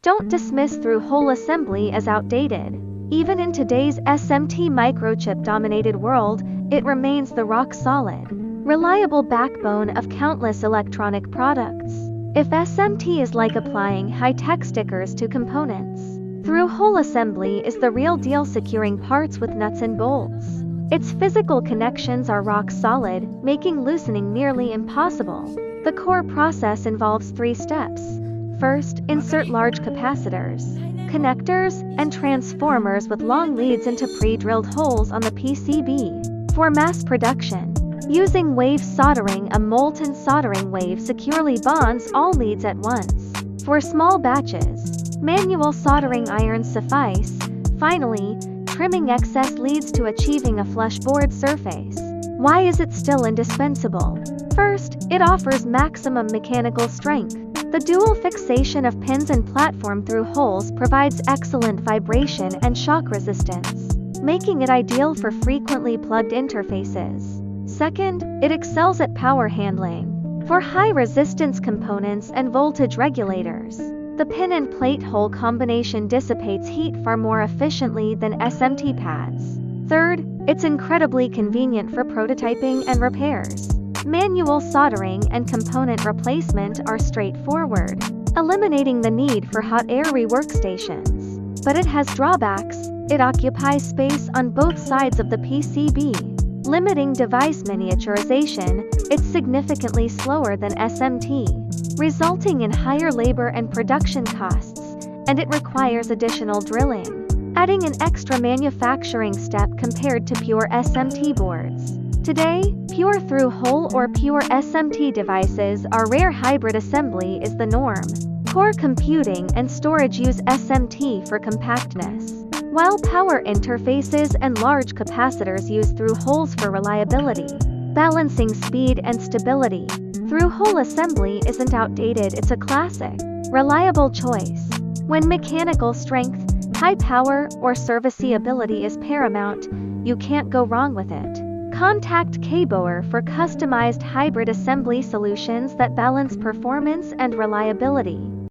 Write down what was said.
Don't dismiss through-hole assembly as outdated. Even in today's SMT microchip-dominated world, it remains the rock-solid, reliable backbone of countless electronic products. If SMT is like applying high-tech stickers to components, through-hole assembly is the real deal, securing parts with nuts and bolts. Its physical connections are rock-solid, making loosening nearly impossible. The core process involves 3 steps. First, insert large capacitors, connectors, and transformers with long leads into pre-drilled holes on the PCB. For mass production, using wave soldering, a molten soldering wave securely bonds all leads at once. For small batches, manual soldering irons suffice. Finally, trimming excess leads to achieving a flush board surface. Why is it still indispensable? First, it offers maximum mechanical strength. The dual fixation of pins and platform through holes provides excellent vibration and shock resistance, making it ideal for frequently plugged interfaces. Second, it excels at power handling. For high-resistance components and voltage regulators, the pin and plate hole combination dissipates heat far more efficiently than SMT pads. Third, it's incredibly convenient for prototyping and repairs. Manual soldering and component replacement are straightforward, eliminating the need for hot air workstations. But it has drawbacks. It occupies space on both sides of the PCB, limiting device miniaturization. It's significantly slower than SMT, resulting in higher labor and production costs, and it requires additional drilling, adding an extra manufacturing step compared to pure SMT boards. Today, pure through-hole or pure SMT devices are rare. Hybrid assembly is the norm. Core computing and storage use SMT for compactness, while power interfaces and large capacitors use through-holes for reliability, balancing speed and stability. Through-hole assembly isn't outdated, it's a classic, reliable choice. When mechanical strength, high power, or serviceability is paramount, you can't go wrong with it. Contact Kaboer for customized hybrid assembly solutions that balance performance and reliability.